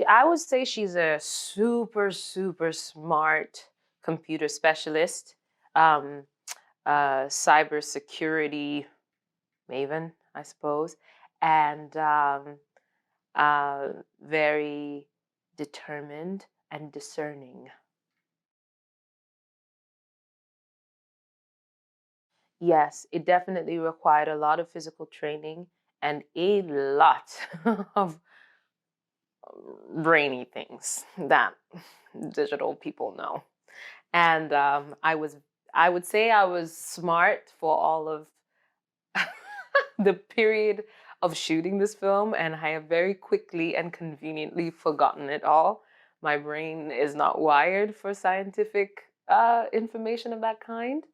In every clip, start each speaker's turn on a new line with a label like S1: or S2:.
S1: I would say she's a super, super smart computer specialist, cybersecurity maven, I suppose, and very determined and discerning. Yes, it definitely required a lot of physical training and a lot of brainy things that digital people know. And I would say I was smart for all of the period of shooting this film, and I have very quickly and conveniently forgotten it all. My brain is not wired for scientific information of that kind.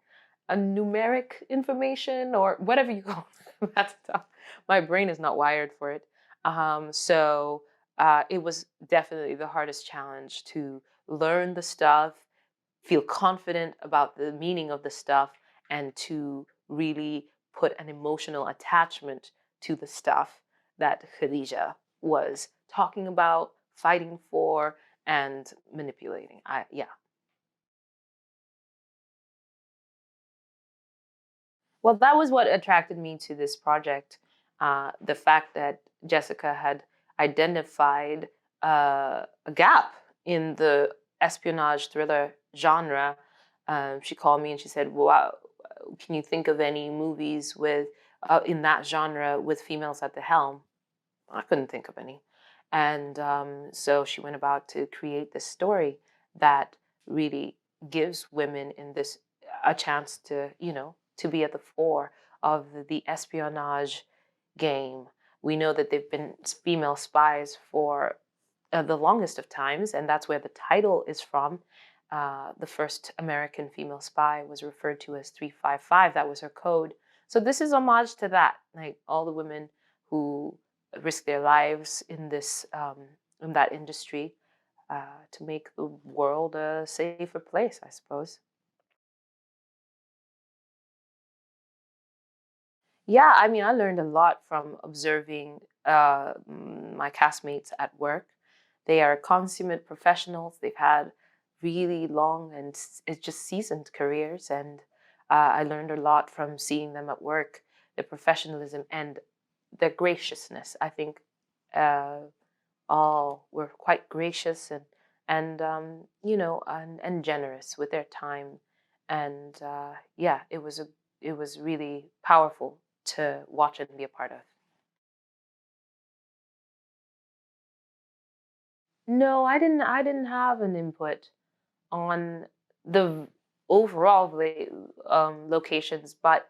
S1: A numeric information or whatever you call it. That's tough. My brain is not wired for it. So it was definitely the hardest challenge to learn the stuff, feel confident about the meaning of the stuff, and to really put an emotional attachment to the stuff that Khadija was talking about, fighting for, and manipulating. Yeah. Well, that was what attracted me to this project. The fact that Jessica had identified a gap in the espionage thriller genre. She called me and she said, "Wow, can you think of any movies with in that genre with females at the helm?" I couldn't think of any. And so she went about to create this story that really gives women in this a chance to, to be at the fore of the espionage game. We know that they've been female spies for the longest of times, and that's where the title is from. The first American female spy was referred to as 355. That was her code. So this is homage to that, like all the women who risk their lives in this in that industry to make the world a safer place, I suppose. Yeah, I mean, I learned a lot from observing my castmates at work. They are consummate professionals. They've had really long and it's just seasoned careers, and I learned a lot from seeing them at work. Their professionalism and their graciousness. I think all were quite gracious and and generous with their time, and yeah, it was really powerful to watch and be a part of. No, I didn't have an input on the overall locations, but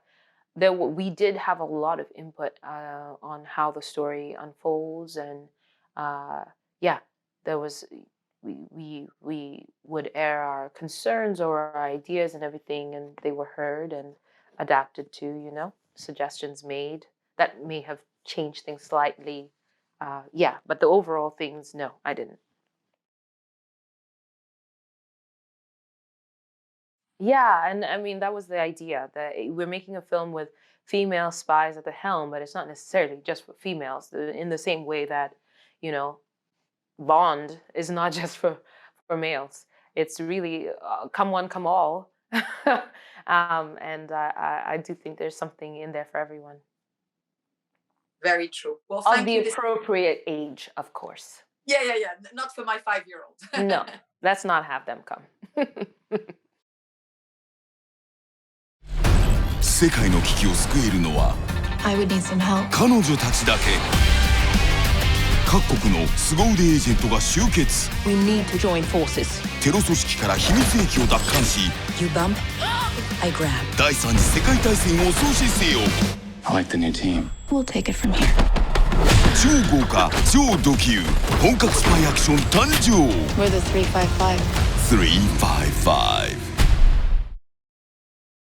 S1: we did have a lot of input on how the story unfolds, and uh, yeah, there was we would air our concerns or our ideas and everything, and they were heard and adapted to, suggestions made that may have changed things slightly. Yeah, but the overall things, no, I didn't. Yeah, and I mean that was the idea that we're making a film with female spies at the helm, but it's not necessarily just for females. In the same way that, you know, Bond is not just for males. It's really come one, come all. And I do think there's something in there for everyone.
S2: Very true. Well,
S1: Of
S2: thank
S1: the
S2: you.
S1: appropriate age, of course.
S2: Yeah. Not for my 5-year-old.
S1: No, let's not have them come.
S3: 世界の危機を救えるのは
S4: I would need some help.
S3: 彼女たちだけ。各国の凄腕エージェントが集結。
S4: We need to join forces.
S3: テロ組織から秘密兵器を奪還し、
S4: You bump, I grab.
S3: 第三次世界大戦を阻止せよ。
S5: I like the new team.
S4: We'll take it from here.
S3: 超豪華、超ド級、本格スパイアクション誕生。
S4: We're the 355.
S3: 355